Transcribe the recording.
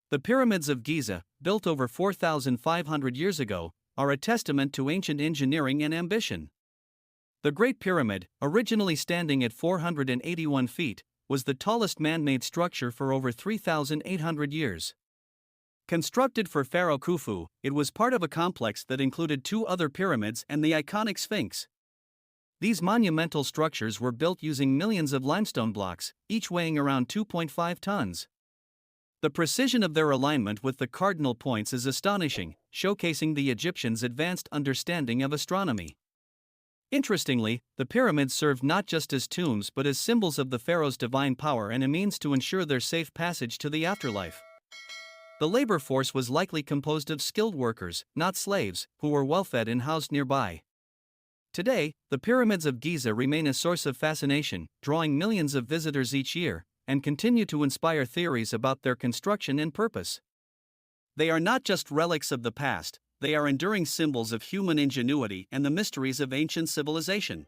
The pyramids of Giza, built over 4,500 years ago, are a testament to ancient engineering and ambition. The Great Pyramid, originally standing at 481 feet, was the tallest man-made structure for over 3,800 years. Constructed for Pharaoh Khufu, it was part of a complex that included two other pyramids and the iconic Sphinx. These monumental structures were built using millions of limestone blocks, each weighing around 2.5 tons. The precision of their alignment with the cardinal points is astonishing, showcasing the Egyptians' advanced understanding of astronomy. Interestingly, the pyramids served not just as tombs but as symbols of the pharaoh's divine power and a means to ensure their safe passage to the afterlife. The labor force was likely composed of skilled workers, not slaves, who were well-fed and housed nearby. Today, the pyramids of Giza remain a source of fascination, drawing millions of visitors each year, and continue to inspire theories about their construction and purpose. They are not just relics of the past, they are enduring symbols of human ingenuity and the mysteries of ancient civilization.